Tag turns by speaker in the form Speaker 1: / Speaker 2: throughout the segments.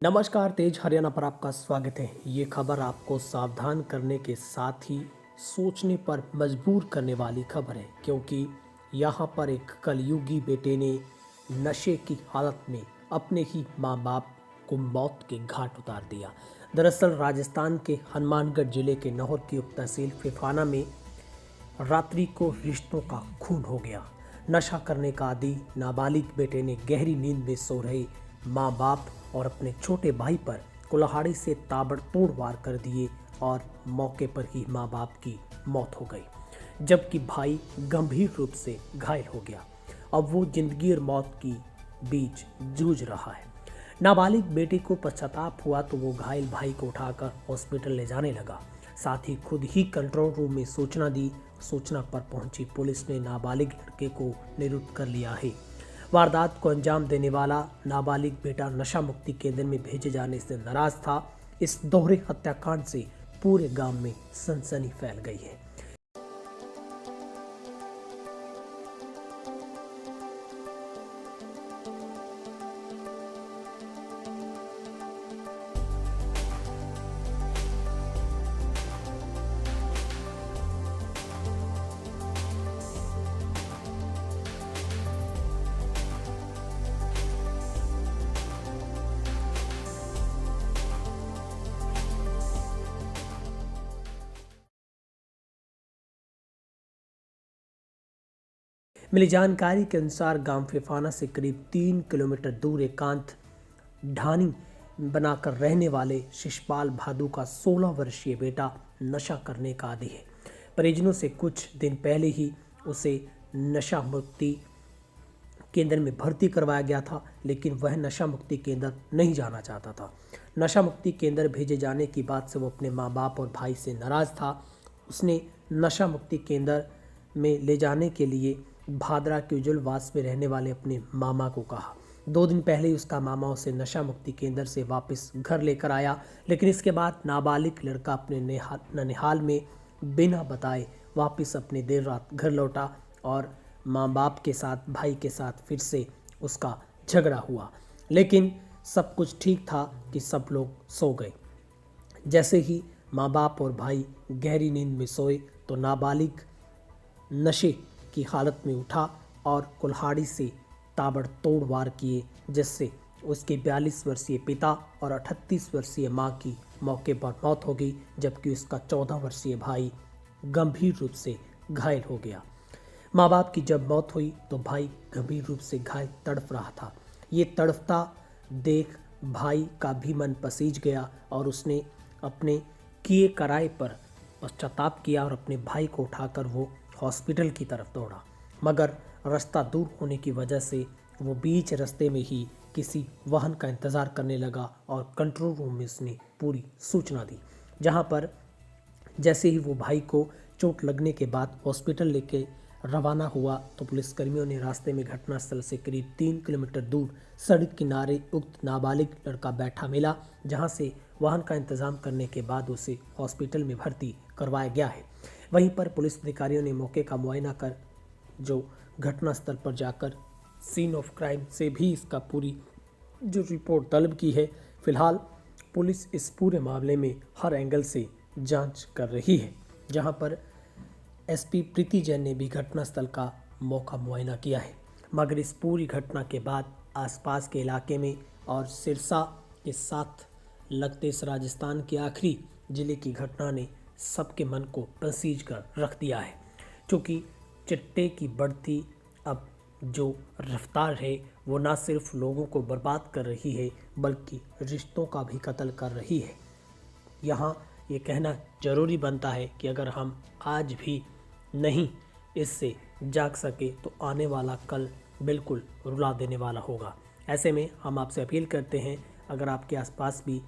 Speaker 1: नमस्कार, तेज हरियाणा पर आपका स्वागत है। ये खबर आपको सावधान करने के साथ ही सोचने पर मजबूर करने वाली खबर है, क्योंकि यहाँ पर एक कलयुगी बेटे ने नशे की हालत में अपने ही माँ बाप को मौत के घाट उतार दिया। दरअसल राजस्थान के हनुमानगढ़ जिले के नौहर की उप तहसील फिफाना में रात्रि को रिश्तों का खून हो गया। नशा करने का आदी नाबालिग बेटे ने गहरी नींद में सो रहे माँ बाप और अपने छोटे भाई पर कुल्हाड़ी से ताबड़तोड़ वार कर दिए और मौके पर ही माँ बाप की मौत हो गई, जबकि भाई गंभीर रूप से घायल हो गया। अब वो जिंदगी और मौत की बीच जूझ रहा है। नाबालिग बेटे को पश्चाताप हुआ तो वो घायल भाई को उठाकर हॉस्पिटल ले जाने लगा। साथ ही खुद ही कंट्रोल रूम में सूचना दी। सूचना पर पहुंची पुलिस ने नाबालिग लड़के को निरुद्ध कर लिया है। वारदात को अंजाम देने वाला नाबालिग बेटा नशा मुक्ति केंद्र में भेजे जाने से नाराज था। इस दोहरे हत्याकांड से पूरे गांव में सनसनी फैल गई है। मिली जानकारी के अनुसार गांव फिफाना से करीब 3 किलोमीटर दूर एकांत ढानी बनाकर रहने वाले शिशपाल भादु का 16 वर्षीय बेटा नशा करने का आदी है। परिजनों से कुछ दिन पहले ही उसे नशा मुक्ति केंद्र में भर्ती करवाया गया था, लेकिन वह नशा मुक्ति केंद्र नहीं जाना चाहता था। नशा मुक्ति केंद्र भेजे जाने की बात से वो अपने माँ बाप और भाई से नाराज था। उसने नशा मुक्ति केंद्र में ले जाने के लिए भादरा के उज्जवल वास में रहने वाले अपने मामा को कहा। 2 दिन पहले ही उसका मामा उसे नशा मुक्ति केंद्र से वापस घर लेकर आया, लेकिन इसके बाद नाबालिग लड़का अपने ननिहाल में बिना बताए वापस अपने देर रात घर लौटा और माँ बाप के साथ भाई के साथ फिर से उसका झगड़ा हुआ। लेकिन सब कुछ ठीक था कि सब लोग सो गए। जैसे ही माँ बाप और भाई गहरी नींद में सोए तो नाबालिग नशे की हालत में उठा और कुल्हाड़ी से ताबड़तोड़ वार किए, जिससे उसके 42 वर्षीय पिता और 38 वर्षीय मां की मौके पर मौत हो गई, जबकि उसका 14 वर्षीय भाई गंभीर रूप से घायल हो गया। माँ बाप की जब मौत हुई तो भाई गंभीर रूप से घायल तड़प रहा था। ये तड़पता देख भाई का भी मन पसीज गया और उसने अपने किए कराए पर पश्चाताप किया और अपने भाई को उठाकर वो हॉस्पिटल की तरफ दौड़ा, मगर रास्ता दूर होने की वजह से वो बीच रास्ते में ही किसी वाहन का इंतज़ार करने लगा और कंट्रोल रूम में उसने पूरी सूचना दी। जहां पर जैसे ही वो भाई को चोट लगने के बाद हॉस्पिटल लेके रवाना हुआ तो पुलिसकर्मियों ने रास्ते में घटनास्थल से करीब 3 किलोमीटर दूर सड़क किनारे उक्त नाबालिग लड़का बैठा मिला, जहां से वाहन का इंतजाम करने के बाद उसे हॉस्पिटल में भर्ती करवाया गया है। वहीं पर पुलिस अधिकारियों ने मौके का मुआयना कर जो घटनास्थल पर जाकर सीन ऑफ क्राइम से भी इसका पूरी जो रिपोर्ट तलब की है। फिलहाल पुलिस इस पूरे मामले में हर एंगल से जांच कर रही है। जहां पर एसपी प्रीति जैन ने भी घटनास्थल का मौका मुआयना किया है, मगर इस पूरी घटना के बाद आसपास के इलाके में और सिरसा के साथ लगते इस राजस्थान के आखिरी जिले की घटना ने सबके मन को पसीज कर रख दिया है, क्योंकि चिट्टे की बढ़ती अब जो रफ्तार है वो ना सिर्फ लोगों को बर्बाद कर रही है बल्कि रिश्तों का भी कत्ल कर रही है। यहाँ ये कहना जरूरी बनता है कि अगर हम आज भी नहीं इससे जाग सके तो आने वाला कल बिल्कुल रुला देने वाला होगा। ऐसे में हम आपसे अपील करते हैं, अगर आपके आसपास भी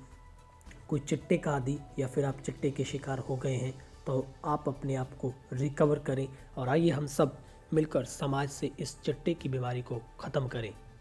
Speaker 1: कोई चिट्टे का आदी या फिर आप चिट्टे के शिकार हो गए हैं तो आप अपने आप को रिकवर करें और आइए हम सब मिलकर समाज से इस चिट्टे की बीमारी को ख़त्म करें।